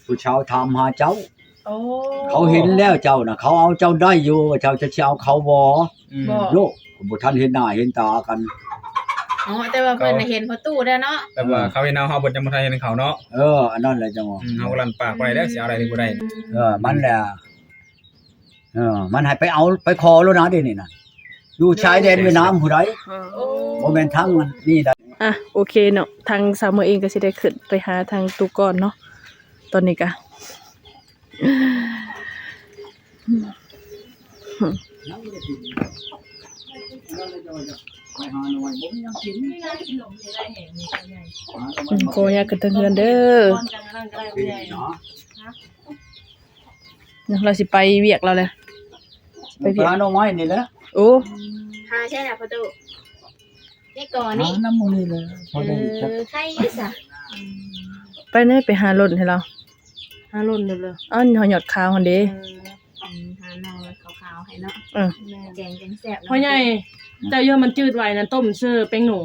ผู้ชาวถามหาเจ้า โอ้ เขาเห็นแล้วเจ้าน่ะเขาเอาเจ้าได้อยู่เจ้าจะเอาเขาบ่ บ่ โลกบ่ทันเห็นหน้าเห็นตากัน อ๋อแต่ว่าเพิ่นน่ะเห็นพอตู้แล้วเนาะ แต่ว่าเขาเห็นเอาเฮาบ่ยังบ่ทันเห็นเขาเนาะ อันนั้นแหละจังหวะ เฮาก็ลั่นปากบ่ได้แล้วสิเอาอะไรนี่บ่ได้ มันแหละมันให้ไปเอาไปขอแล้วนะเดี๋ยวนี้น่ะอยู่ชายแดนเวียดนามผู้ใด โอ้ บ่แม่นทางมันนี่ได้ อ่ะโอเคเนาะทางสาวเมอเองก็สิได้ขึ้นไปหาทางตูก่อนเนาะตอนนี้ก็ ไปหาหน่อยบ่มีหยังกิน โกยากกันเทือนเด้อเนาะเราสิไปเวียกเราเลย ไปหาหน่อไม้นี่แหละ โอ้ หาใช่น่ะพอตู้นี่ก่อนนี่ หาน้ำมูนี่เลยพอได้จัก ใครอยู่ซะ ไปไหนไปหาล่นให้เราหาล่นเด้ออ้าวเฮาหยอดขาวหั่นเด้ หาหน่อขาวๆให้เนาะ แกงจังแซ่บ พ่อใหญ่เจ้าเยอะมันจืดไว้นะต้มเสื้อแป้งหนู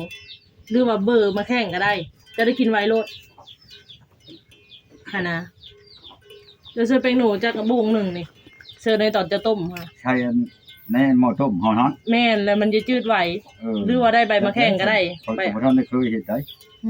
หรือว่าเบอร์มาแข่งก็ได้ จะได้กินไวโลดค่ะนะเดี๋ยวเสื้อแป้งหนูจากกระบุงหนึ่งนี่เสื้อในตอนจะต้มค่ะ ใช่ในหม้อต้มเฮานั้น แม่นแล้วมันจะจืดไวหรือว่าได้ใบมาแข่งก็ได้ ข้อย ใบ ก็บ่ทันได้เคยเฮ็ดได้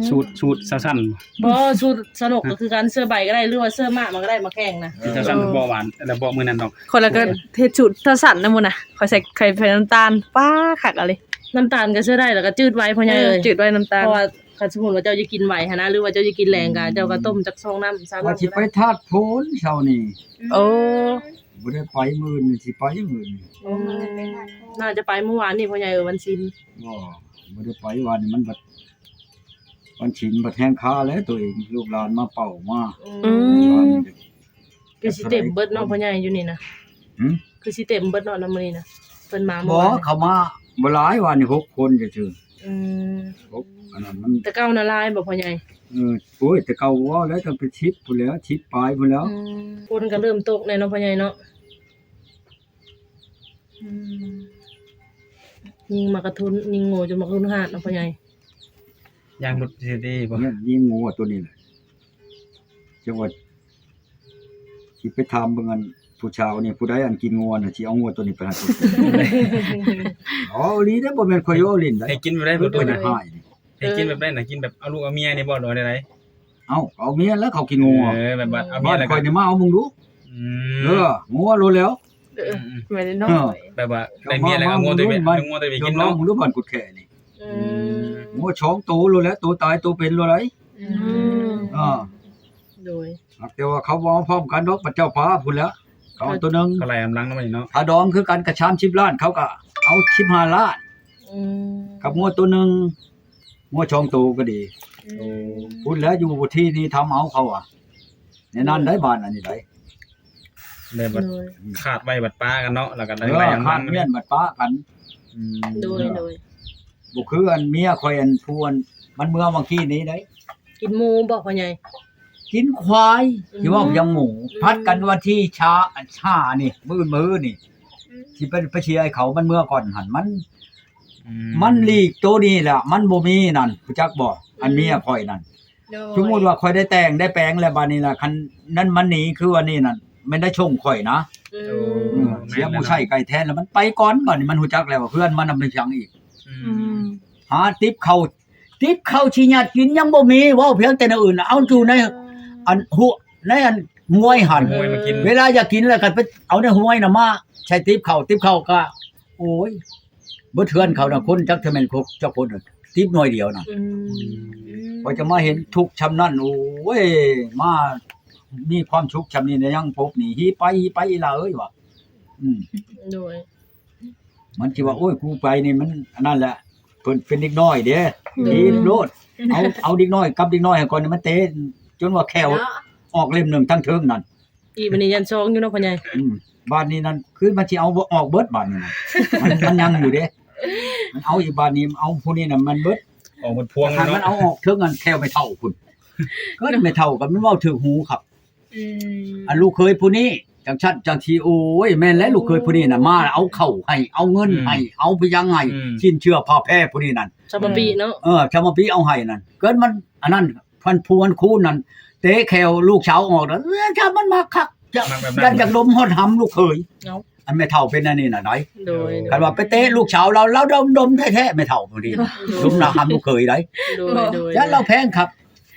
สูตรสั้น บ่สูตรสนุกก็คือการเสื้อใบก็ได้หรือว่าเสื้อมากมันก็ได้มาแข่งนะ ๆสั้นบ่หวานแล้วบ่มื้อนั้นดอก คนละก็เฮ็ดสูตรทสั่นนำพุ่นน่ะขอยใส่ไข่ไฟน้ำตาลป้าคักอะเลย น้ำตาลก็เสื้อได้แล้วก็จืดไวพ่อใหญ่เอ้ย จืดไว้น้ำตาล เพราะว่าคันสมมุติว่าเจ้าจะกินไหวหั้นนะหรือว่าเจ้าจะกินแรงก็เจ้าก็ต้มจัก2น้ำ3 ว่า น้ำ สิไปทาดโพนเช้านี้ โอ้ บ่ได้ไปมื้อนี้สิไปมื้อนี้ น่าจะไปเมื่อวานนี่พ่อใหญ่เอ้ยวันศิล บ่ได้ไปวันนี้มันบัดวันฉินบัดแห้งคาแล้วตัวเองลูกหลานมาเป่ามา อืม คือสิเต็มเบิดเนาะพ่อใหญ่อยู่นี่นะ หึ คือสิเต็มเบิดเนาะนำมื้อนี้นะเพิ่นมาเมื่ บ่ อวาน เขามาบ่หลายวันนี่6คนซื่อ อืม ๆ6อันนั้นมัน แต่เก้าน่ะลายบ่พ่อใหญ่ โอ้ยแต่เก่าเว้าแล้วตั้งแต่10พุ่นแล้ว10ปลายพุ่นแล้ว ฝนก็เริ่มตกแล้วเนาะพ่อใหญ่เนาะยิงมากระทุนยิงโง่จนมากระทุนหาดเนาะพ่อใหญ่ ย่างบุตรสิดีบ่ เนี่ยยิงงูตัวนี้แหละจังหวัดสิไปถามเบิ่งอันผู้ชาวนี่ผู้ใดอันกินงูน่ะสิเอางูตัวนี้ไปให้ อ๋ออีหลีเด้อบ่แม่นข่อยเอาลิ้นได้ ให้กินแบบได้ เพิ่ เพิ่ น น บ่ได้ น่ะ หายนี่ ให้กินแบบได้น่ะกินแบบเอาลูกเอาเมียนี่บ่หรือว่าได เอาเมียแล้วเขากินงู แบบว่าเอาเมี บ้าย น แล้ว ข่ ก็ อยนี่มาเอามึงดู งูรู้แล้ว ไม่ได้เนาะ แบบว่าได้เมียแล้วก็เอางัวตัวไปเอางัวตัวไปกินเนาะ มึงรู้บ้านกุดแค่นี่ อืม งูช้องโตรู้แล้วโตตายโตเป็นรู้ไร อืม อ่า โดย แต่ว่าเขาบ่พร้อมกันดอกพระเจ้าฟ้าพุ่นแล้วเขาเอาตัวหนึง ก็ไล่อำลังนำมันเนาะ ถ้าดองคือกันกระชาม10ล้านเขาก็เอา15ล้าน อืม กับงัวตัวหนึงงัวช้องโตก็ดีพุ่นแล้วอยู่ที่นี่ทำเอาเขาอ่ะในนั้นได้บ้านอันนี้ได้ ได้บัด โดย ขาดไว้บัดป้ากันเนาะแล้วก็ได้ เอ ไล่ อ อำ ข้า ลั ง ง เมียนบัดป้ากัน โดยโดย บ่คืออันเมียข่อยอันผู้อันมันเมื่อเมื่อกี้นี้ได้ กินหมูบ่พ่อใหญ่ กินควายที่ว่ายังหมูพัดกันวันที่ชานี่มื้อนี่สิไปเชียร์ให้เขามันเมื่อก่อนหันมันลีกตัวนี้แหละมันบ่มีนั่นรู้จักบ่อันเมียข่อยนั่นสมมุติว่าข่อยได้แต่งได้แปลงแล้วบัดนี้ล่ะคันนั้นมันหนีคือว่านี่นั่นมันได้ชงข่อยนะ เสียผู้ใช้ไก่แทนแล้วมันไปก่อนบัดนี้มันรู้จักแล้วว่าเพื่อนมันนำไปจังอีกหาติ๊บเข้าชิญาติกินยังบ่มีเว้าเพียงแต่ในอื่นเอาอยู่ในอันหัวในอันห้วยหั่น มวยมากิน เวลาอยากกินแล้วก็ไปเอาในห้วยน่ะมาใช้ติ๊บเข้าก็โอ้ยบ่เทือนเขาน่ะคนจักเทอแม่นคกเจ้าคนน่ะติ๊บหน่อยเดียวน่ะพอจะมาเห็นทุกข์ชำนั้นโอ้ยมามีความทุกข์ชำนี้ยังพบนี่ฮีไปอีหล่าเอ้ยว่ะ โดย มันสิว่าโอ้ยกูไปนี่มันอันนั้นแหละเพิ่นเป็นเด็กน้อยเด้ทีมโลดเอาเด็กน้อยกับเด็กน้อยให้ก่อนมันเตะจนว่าแขวออกเล่มหนึงทั้งเทิงนั่น อีบัดนี้ยันซองอยู่เนาะพ่อใหญ่ บ้านนี้นั่นคือมันสิเอาบ่ออกเบิดบ้านนี่นะมันยังอยู่เด้มันเอาอีกบ้านนี้เอาผู้นี้น่ะมันเบิด ออกหมดพวง ถ้ามัน เนาะ เอาออกเทิงกันแควไม่เท่าคุณก็ไม่เท่ากันมันเว้าถึงหูครับอันลูกเคยผู้นี้จังชัดจังทีโอ้ยแม่นแล้วลูกเคยผู้นี้น่ะมาเอาเข้าให้เอาเงินให้เอาไปยังให้ชิ้นเชื่อผ้าแพร่ผู้นี้นั่น ชาวบ้านปีเนาะ ชาวมาปีเอาให้นั่นเกิดมันอันนั้นพันพวนคูนั่น เตะแขวลูกเช้าออกแล้วถ้ามันมาคักจะ มักแบบ ยั นั้น น จากดมฮอดหำลูกเคย เนาะ อันไม่เท่าเป็นอันนี้น่ะน้อย โดย คันว่าไปเตะลูกเช้าเราดมแท้ๆไม่เท่าพอดีดมหน้าหำลูกเคยได้ โดยโดย ยันเราแพงครับ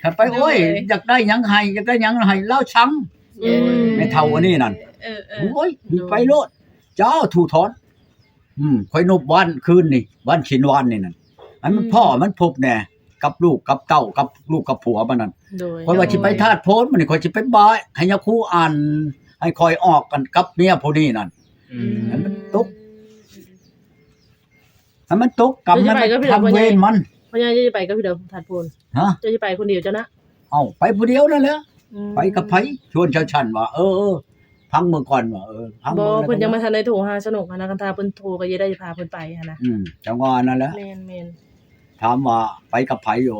คันไปโอ้ยอยากได้หยังให้อยากได้หยังให้เราชังไม่เท่าอันนี้นั่น โอ้ยไปโลดเจ้าถูถอนค่อยนบวันคืนนี่วันชินวันนี่นั่นอันมันพ่อมันพบแน่กับลูกกับเต้ากับลูกกับผัวมันนั่น โดย คอยว่าสิไปทาดโพสมันนี่คอยสิไปบ่ายให้ยาคูอ่านให้คอยออกกันกับเมียผู้นี้นั่น อืม ให้มันตกให้มันตกกรรมมันทำเวรมัน พ่อใหญ่จะไปกับพี่เดิมถัดพูน ฮะ จะไปคนเดียวจ้ะนะ เอาไปผู้เดียวนั่นแหละไปกับไผชวนชาวชันว่าเออพังเมื่อก่อนว่าพัง บ่ เมื่อ เพิ่นยังมาทันได้โทรหาสนุกนะกันทาเพิ่นโทรก็จะได้พาเพิ่นไปหั่นนะ จังหวะนั่นแหละ แม่น ถามว่าไปกับไผอยู่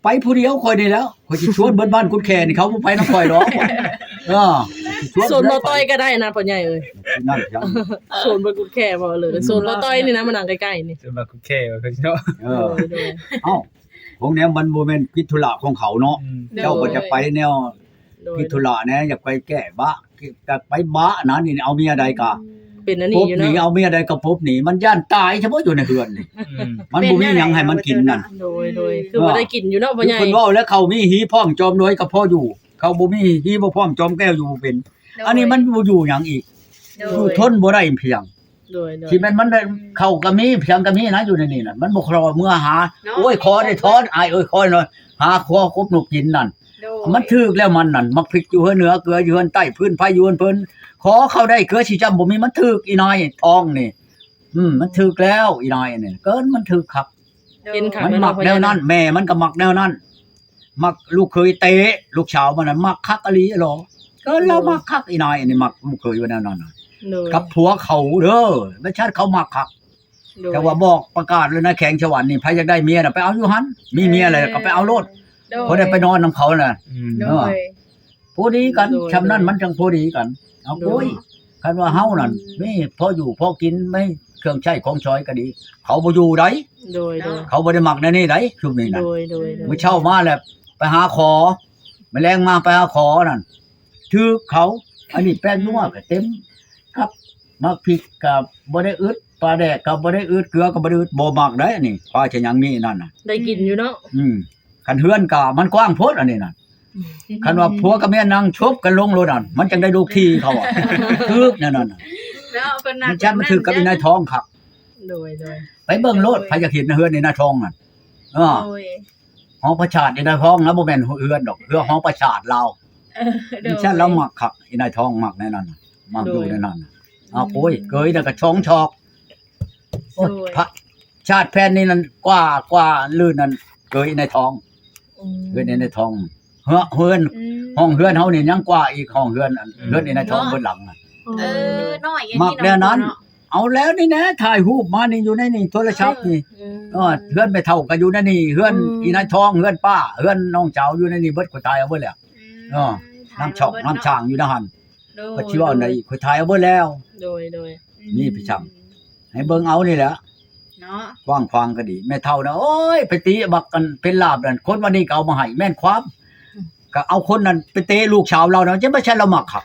ไปผู้เดียวคอยนี่แล้วคอยสิชวนเบิดบ้านกุดแค่นี่เขาบ่ไปนำคอยหรอกสิชวน โซนบ่ต้อยก็ได้นะพ่อใหญ่เอ้ย นั่นจัง โซนบ่กุดแค่บ่เลยโซนบ่ต้อยนี่นะมันนั่งใกล้ๆนี่ จะมาคุกแค่ว่าคือเนาะ โดย เอ้าพวกเนี้ยมันบ่แม่นกิจธุระของเขาเนาะ อืม เจ้าก็จะไปแนว โดย กิจธุระนะอยากไปแก้บะอยากไปบะนะนี่เอาเมียใดก็ เป็นอัน พ นี้ บ อยู่ หนี เนาะ เอาเมียใดก็พบหนีมันย่านตายเฉพาะอยู่ในเฮือนนี่ อืม มันบ่มีหยังให้มันกินนั่น โดยคือบ่ได้กินอยู่เนาะพ่อใหญ่ เพิ่นเว้าแล้วเขามีหีพร้อมจอมน้อยก็พออยู่ เขาบ่มีหีบ่พร้อมจอมแก้วอยู่บ่เป็น อันนี้มันบ่อยู่หยังอีกอยู่ทนบ่ได้เพียง โดย ที่มันได้เข้าก็มีเพียงก็มีนะอยู่ในนี่น่ะมันบ่ครอเมื่อหาโอ้ยคอได้ถอนอายเอ้ยคอยหน่อยหาคอครบนกกินนั่นมันถึกแล้วมันนั่นมักพริกอยู่เฮือเหนือเกลืออยู่เฮือนใต้พื้นไผอยู่เฮือนเพิ่นขอเข้าได้เกลือสิจำบ่มีมันถึกอีนายทองนี่มันถึกแล้วอีนายนี่เกินมันถึกครับ กินขัง มันมักแนวนั้นแม่มันก็มักแนวนั้นมักลูกเคยเตะลูกสาวมันน่ะมักคักอลีหรอเกินแล้วมักคักอีนายนี่มักลูกเคยว่าแนวนั้นน่ะ โดย กับผัวเขาเด้อไม่ใช่เขามักคักแต่ว่าบอกประกาศเลยนะแข่งฉวันนี่ใครอยากได้เมียน่ะไปเอาอยู่หันมีเมียอะไรก็ไปเอาโลดเพราะได้ไปนอนนํเขาน่ะ อืม เออพอดีกันชำนั้นมันจังพอดีกันเอาโอ้ยคันว่าเฮานั่นนี่พออยู่พอกินไม่เครื่องใช้ของใช้ก็ดี เขาบ่อยู่ได โดย เขาบ่ได้มักในนี่ไดชุมนี้น่ะ โดย มื้อเช้ามาแล้วไปหาขอแมลงมาไปหาขอนั่นถือเขา อันนี้แป้งนัวก็เต็มครับมักพริกก็บ่ได้อึดปลาแดกก็บ่ได้อึดเกลือก็บ่ได้อึดบ่มักได้อันนี้ปลาจะยังมีนั่นน่ะ ได้กินอยู่เนาะ คันเฮือนก็มันกว้างโพดอันนี้น่ะคันว่าผัวกับเมียนั่งชบกันลงโลดนั่นมันจังได้ลูกที่เขาอ่ะถึกนั่นน่ะมันจันมันถึกกับอีนายทองครับ โดย ไปเบิ่งโลดใครอยากเห็นเฮือนในนายทองนั่นหอประชาติในนายทองนะบ่แม่นเฮือนดอกเฮือหอประชาติเราดิฉันเรามักคักอีนายทองมักในนั้นน่ะมักอยู่ในนั้นน่ะอ้าวโอ้ยเกยน่ะก็ช่องชอกโอ้ยพระชาติแผ่นนี้นั่นกว่าลื่นนั่นเกยในทองเกยในทองเฮือนห้องเฮือนเฮานี่ยังกว่าอีกห้องเฮือนเฮือนในทองเบิ่หลังน่ะ น้อย มักแนวนั้น เอาแล้วนี่นะถ่ายรูปมานี่อยู่ในนี่โทรศัพท์นี่เฮือนไปเท่าก็อยู่ในนี่เฮือนอีนายทองเฮือนป้าเฮือนน้องเจ้าอยู่ในนี่เบิดก็ตายเอาเบิดแล้วน้ำช่องน้ำช่างอยู่นะหั่นก็สิว่าได้ก็ตายเอาเบิดแล้ว โดย นี่พี่ช่างให้เบิ่งเอานี่แหละ เนาะ กว้างควางก็ดีแม่เฒ่านะโอ้ยไปตีบักกันเป็นลาบนั่นคนวันนี้ก็เอามาให้แม่นความก็เอาคนนั้นไปเตะลูกสาวเรานะจะไม่ใช่เรามักครับ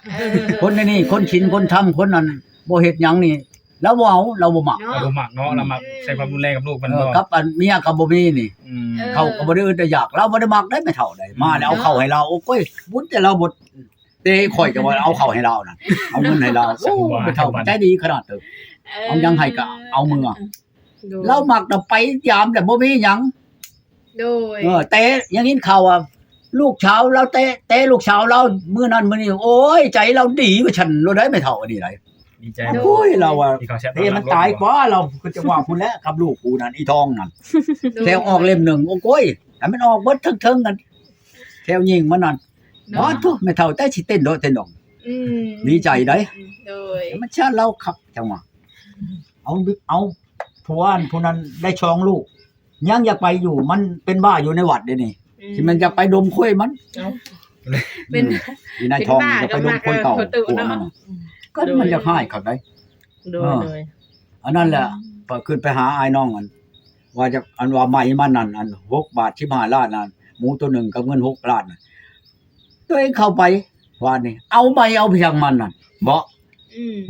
คนนี่คนชินคนทำคนนั้นบ่เฮ็ดหยังนี่แล้วบ่เอาเราบ่มัก เราบ่มักเนาะเรามักใช้ความรุนแรงกับลูกมันบ่ กับอันเมียกับบ่มีนี่ อืม เขาก็บ่ได้อึดได้อยากเราบ่ได้มักได้ไม่เท่าใดมาแล้วเอาเข้าให้เราโอ้ยบุญแต่เราบ่เตะข่อยจะว่าเอาเข้าให้เรานั่นเอาเงินให้เราโอ้ไม่เท่าใจดีขนาดเด้อเอายังให้ก็เอามือเรามักน่ะไปยามแต่บ่มีหยัง โดย เตะอย่างนี้ข่าวว่าลูกสาวเราเตะลูกสาวเรามื้อนั้นมื้อนี้โอ้ยใจเราดีกว่าฉันเราได้ไม่เท่าอันนี้ได ดีใจ โอ้ยเราว่า ที่เขาแชร์ เตะมันตายกว่าเราก็จะว่าพุ่นแล้วกับลูกกูนั่นอีทองนั่น แถวออกเล่มหนึ่งโอ้ยให้มันออกเบิดเทิงๆกันแถวยิงมันนั่นบ่ทุไม่เท่าแต่สิเต้นโดดเต้นดองดีใจได้ โดย มันชาเราขับจังหวะเอาผู้ว่านผู้นั้นได้ช่องลูกยังอยากไปอยู่มันเป็นบ้าอยู่ในวัดเดี๋ยวนี้ที่มันอยากไปดมคุยมัน เป็น อีนายทองจะไปดมคุยเก่าผัวมันก็มันอยากให้ขับได้ โดย อันนั้นแหละพอขึ้นไปหาอ้ายน้องกันว่าจะอันว่าใหม่มันนั่นอัน6 บาท15 ล้านนั่นหมูตัวหนึ่งกับเงิน6 ล้านน่ะ ตัวเองเข้าไปว่านี่เอาไปเอาเพียงมันน่ะบ่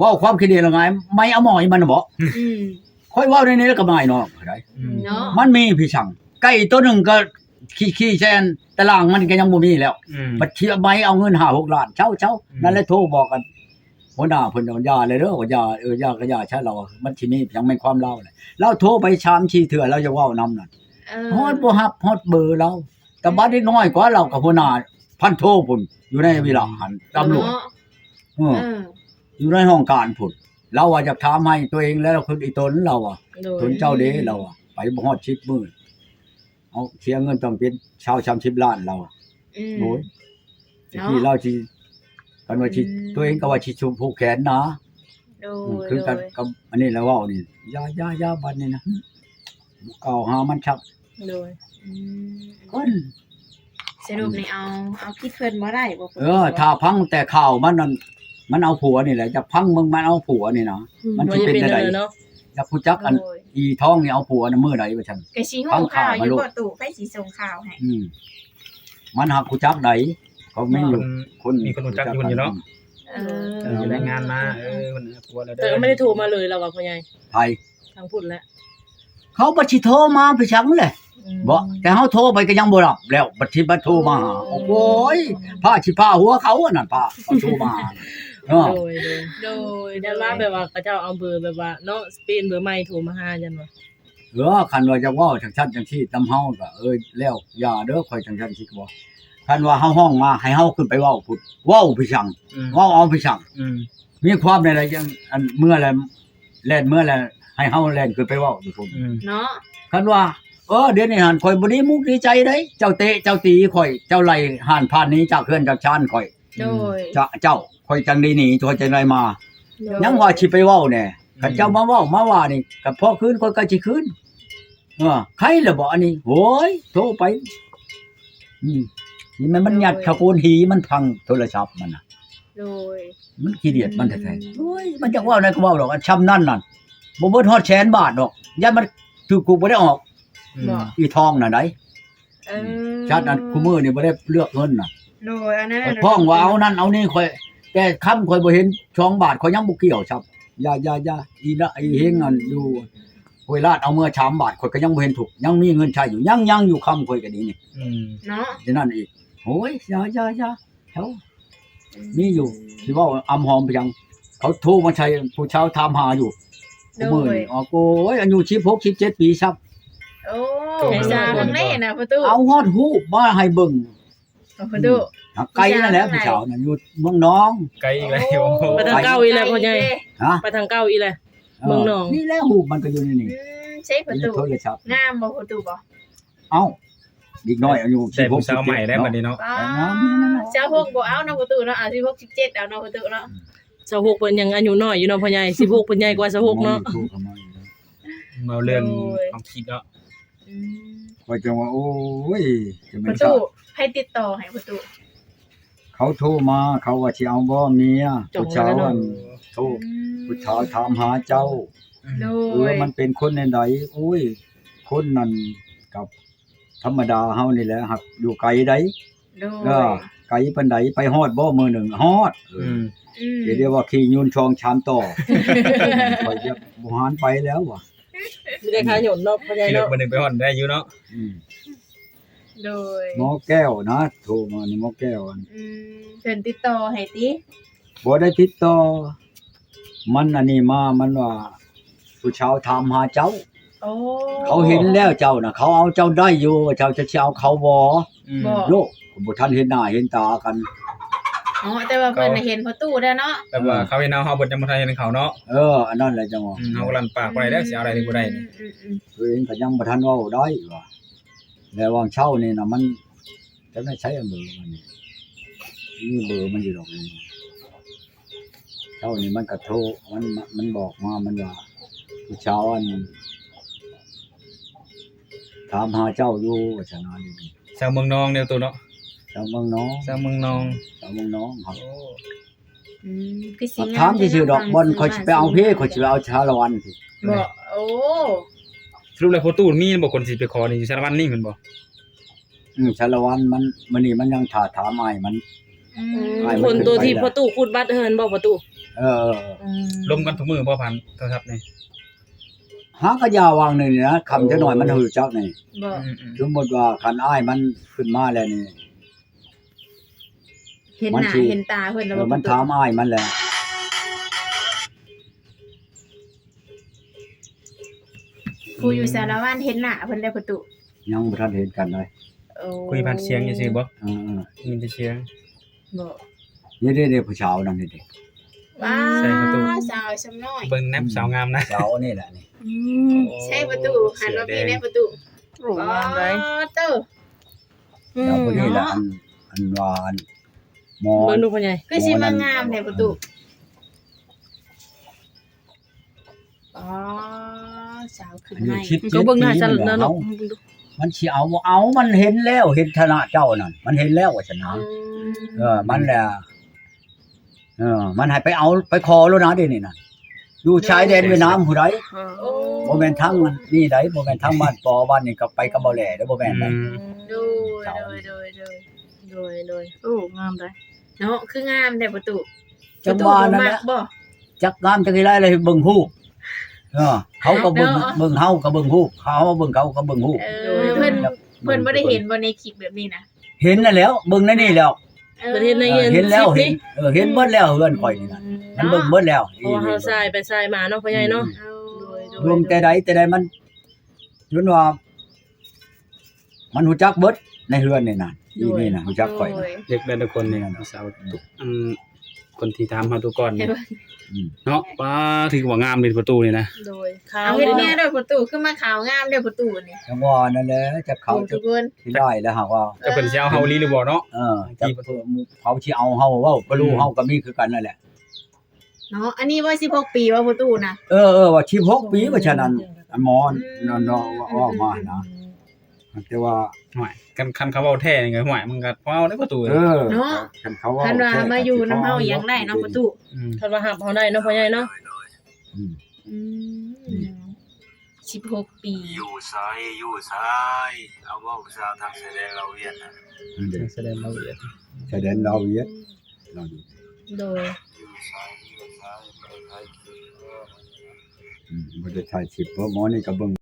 ว่าความคิดเห็นละไงไม่เอาหมอยมันน่ะบ่ค่อยเว้าในนี้แล้วก็ไม่เนาะได้ เนาะ มันมีพี่ช่างไก่ตัวหนึงก็ขี้แซนตารางมันก็ยังบ่มีแล้วบัดเที่ยไม้เอาเงิน5-6 ล้านเช้านั่นแหละโทรบอกกันหัวหน้าเพิ่นว่าอย่าเลยเด้อว่าอย่าอย่าก็อย่าใช่เรามันสิมียังเป็นความเล่าเลยเราโทรไป3-4เทื่อเราจะเว้านำนั่นฮอดบ่รับฮอดเบอร์เราแต่บัดนี้น้อยกว่าเรากับหัวหน้าพันโทพุ่นอยู่ในเวลาหันตำรวจอยู่ในห้องการพุ่นเราว่าจะถามให้ตัวเองแล้วคืออีตนเราอ่ะตนเจ้าเด้เราอ่ะไปบ่ฮอด10มื้อเอาเสียเงินต้องเป็นชาว30ล้านเราโอ้ยที่เราสิกันว่าสิตัวเองก็ว่าสิชุบผูกแขนนะคือกันกับอันนี้แล้วเว้านี่อย่าบัดนี้นะเก่าหามันชักโดยคน สรุปนี่เอาคิดเพิ่นบ่ได้บ่ ถ้าพังแต่ข่าวมันนั่นมันเอาผัวนี่แหละจะพังมึงมันเอาผัวนี่นะมันสิเป็นจังได๋อยากรู้จักอันอีท้องนี่เอาผัวน่ะมื้อใดว่าซั่น ก็สิฮู้ข่าวอยู่บ่ตู่ไผสิส่งข่าวให้มันหักรู้จักใดเขาไม่อยู่คน มีคนรู้จักอยู่เนาะอยู่รายงานมามันผัวแล้วแต่ไม่ได้โทรมาเลยเราว่าพ่อใหญ่ไผทางพูดแล้วเขาบ่สิโทรมาไปชังเลยบ่แต่เฮาโทรไปก็ยังบ่รับแล้วบัดสิบัดโทรมาโอ้ยผ้าสิผ้าหัวเขาอันนั้นผ้าเขาโทรมาโดยแต่ว่าแบบว่าเขาเจ้าเอาเบอร์แบบว่าเนาะสเปนเบอร์ใหม่โทรมาหาจังว่าคันว่าจะเว้าจังซั่นจังซี่ตำเฮาก็แล้วอย่าเด้อข่อยจังซั่นสิบ่คันว่าเฮาห้องมาให้เฮาขึ้นไปเว้าพุ่นเว้าไปสั่งเว้าเอาไปสั่งมีความใดๆจังอันเมื่อแล้วแล่นเมื่อแล้วให้เฮาแล่นขึ้นไปเว้าอยู่พุ่นเนาะคันว่าเดี๋ยวนี้หันข่อยบ่ได้มุกดีใจเด้เจ้าเตะเจ้าตีข่อยเจ้าไล่หันผ่านนี้จากเฮือนจากชานข่อยโดยเจ้าข่อยจังได้หนีข่อยจังได้มายังว่าสิไปเว้าแน่คันเจ้ามาเว้ามาว่านี่ก็พอคืนข่อยก็สิคืนใครล่ะบ่อันนี้โอ้ยโทรไปนี่มันยัดขโกนหีมันพังโทรศัพท์มันน่ะโดยมันขี้เดียดมันแท้ๆโอ้ยมันจะเว้าได้ก็เว้าดอกช้ำนั่นน่ะบ่เบิดฮอดแสนบาทดอกยันมันถูกกูบ่ได้ออกอีทองน่ะไดชาตินั้นคุมื้อนี่บ่ได้เลือกเงินน่ะโดยอันนั้นพ้องว่าเอานั่นเอานี่ข่อยแต่ค้ำข่อยบ่เห็น2 บาทข่อยยังบ่เกี่ยวครับอย่าอีละไอ้เฮงนั่นอยู่ห้วยลาดเอาเมื่อ3 บาทข่อยก็ยังบ่เห็นถูกยังมีเงินใช้อยู่ยังอยู่ค้ำข่อยก็ดีนี่เนาะฉะนั้นอีกโอ้ยอย่าเฮามีอยู่สิเว้าอำหอมไปยังเขาโทรมาใช้ผู้ชาวถามหาอยู่มื้อนี้อ๋อโอ้ยอายุ16 17 ปีครับโอ้สาทางนี้น่ะประตูเอาฮอดฮู้มาให้เบิ่งประตูไกลนั่นแหละผู้สาวน่ะอยู่เมืองน้องไกลอีกแล้วไปทางเก้าอีแหละพ่อใหญ่ไปทางเก้าอีแหละเมืองน้องนี่แหละฮู้มันก็อยู่นี่ใช่ประตูงามบ่ประตูบ่เอ้าอีกน้อยอายุ16สาวใหม่แล้วบัดนี้เนาะ16บ่เอาเนาะประตูเนาะ16 17เอาเนาะประตูเนาะ26เพิ่นยังอายุน้อยอยู่เนาะพ่อใหญ่16เพิ่นใหญ่กว่า26เนาะมาเรื่องความคิดเนาะว่าจังว่าโอ้ยจะแม่นประตูให้ติดต่อให้ประตูเขาโทรมาเขาว่าสิเอาบ่เมียผู้ชายโทรผู้ชายถามหาเจ้ามันเป็นคนใดโอ้ยคนนั้นกับธรรมดาเฮานี่แหละหักอยู่ไกลใดไกลปานใดไปฮอดบ่มื้อนึงฮอดเดี๋ยวว่าขี่ยุนชองชามต่อข่อยจะบ่หานไปแล้วว่ะมีได้ค่าหย่นเนาะพ่อใหญ่เนาะมื้อนึงไปฮอดได้อยู่เนาะโดยหมอแก้วนะโทรมานี่หมอแก้วเพิ่นติดต่อให้ติบ่ได้ติดต่อมันอันนี้มามันว่าผู้ชาวถามหาเจ้าเขาเห็นแล้วเจ้าน่ะเขาเอาเจ้าได้อยู่เจ้าจะเอาเขาบ่โลกบ่ทันเห็นหน้าเห็นตากันแต่ว่าเพิ่นเห็นประตูแล้วเนาะแต่ว่าเขาเห็นเฮาบ่จำบ่ทันเห็นเขาเนาะอันนั้นแหละจังว่าเฮาลั่นปากบ่ได้แล้วสิเอาอะไรนี่บ่ได้นี่ตัวเองก็ยังบ่ทันเว้าได้ว่าแล้ววางเช้านี่น่ะมันจะได้ใช้เบอร์มันนี่เบอร์มันอยู่ดอกนี่เช้านี่มันก็โทรมันบอกมามันว่าผู้ชาวอันถามหาเจ้าอยู่ว่าฉะนั้นนี่ชาวเมืองนองแนวตัวเนาะชาวเมืองน้องครับพี่สิงห์ถามซื่อๆดอกบอลข่อยสิไปเอาเพข่อยสิไปเอาชาละวันพี่บ่โอ้สรุปแล้วโฟตู้มีบ่คนสิไปขอนี่ชาละวันนี่แม่นบ่ชาละวันมันมื้อนี้มันยังถามอ้ายมัน คนตัวที่ประตูขุดบัตรเฮินบ่ประตู เออ ลมกันทุกมื้อบ่พันโทรศัพท์นี่ หากระยาวางหนึงนี่นะคำจะหน่อยมันหือจักนี่ บ่ สมมุติว่าคันอ้ายมันขึ้นมาแล้วนี่ เห็นหน้าเห็นตาเพิ่นแล้วบ่ มันถามอ้ายมันแหละ ผู้อยู่สารวัตรเห็นหน้าเพิ่นแล้วประตู ยังบ่ทันเห็นกันเลย โอ้ คุยผ่านเสียงซื่อๆบ่ เออ มีแต่เสียง บ่ นี่เด้ๆผู้ชาวนั่นนี่เด้ ว้า ใส่ประตู สาวสำน้อย เบิ่งแนบสาวงามนะ ชาวนี่แหละนี่ ใช่ประตูหันมาพี่ในประตู โอ้งามได้ เต้อ ชาวผู้นี้แหละอันว่าอันหมอ เบิ่งดูพ่อใหญ่ คือสิมางามในประตูอ๋อสาวขึ้น อายุ ใหม่ 17 ก็เบิ่งหน้าฉัน ปี แล้ว เนาะ เนาะเบิ่งดู มันสิเอาบ่เอามันเห็นแล้วเห็นฐานะเจ้านั่นมันเห็นแล้วว่าชนะมันแหละมันให้ไปเอาไปขอแล้วนะเดี๋ยวนี้น่ะอยู่ชายแดนเวียดนามผู้ใด โอ้ บ่แม่นทางนี่ใดบ่แม่นทางบ้านปอบ้านนี่ก็ไปกับบ่แลเด้อบ่แม่น อื ได ม ดูโดย โอ้งามได้ เนาะคืองามในประตู จังหวะนั้นแหละ บ่ จักงามจังได๋เลยเบิ่งฮู้เขาก็เบิ่งเฮาก็เบิ่งฮู้เขาเบิ่งเขาก็เบิ่งฮู้ เพิ่นบ่ได้เห็นบ่ในคลิปแบบนี้นะ เห็นนั่นแล้วเบิ่งในนี่แล้ว ประเทศในเงิน เห็นแล้ว คลิ เห็ ป นเบิดแล้วเฮือนข่อยนี่น่ะมันเบิ่งเบิดแล้ว เพราะว่าเฮาสายไปสายมาเนาะพ่อใหญ่เนาะ รวมแต่ใดมันจนว่ามันฮู้จักเบิดในเฮือนนี่น่ะอีนี่น่ะฮู้จักข่อยน่ะ เด็กแต่ละคนนี่สาวทุกคนที่ถามเฮาทุกก่อนนี่เนาะป้าถือว่างามเลยประตูนี่นะ โดยขาว เอาเฮ็ดแน่ด้วยประตูคือมาขาวงามด้วยประตูนี่ จังว่านั่นแหละจะเขา ทุ จะ กคน สิได้แล้วหากว่า จะเป็นสิเอาเฮาลีหรือบ่เนาะ จะเขาสิเอาเฮาเว้าบ่รู้เฮาก็มีคือกันนั่นแหละ เนาะอันนี้ว่า16ปีว่าประตูนะ ว่า16ปีว่าฉะนั้นอันหมอนเนาะว่ามานะแต่ว่า ห่วยคันเขาเว้าแท้นี่ก็ห่วยมันก็เว้าได้ประตู คันเขาว่า คันว่ามาอยู่นำเฮายังได้เนาะประตู คันว่าหับเฮาได้เนาะพ่อใหญ่เนาะ 16 ปี อยู่ซ้ายเอาว่าภาษาทางแสดงเราเวียนนะ แสดงละเอียด แสดงเราเวียดเราอยู่ โดย อยู่ซ้ายไปซ้าย บ่ได้ถ่ายคลิปเพราะหมอนี่ก็เบิ่ง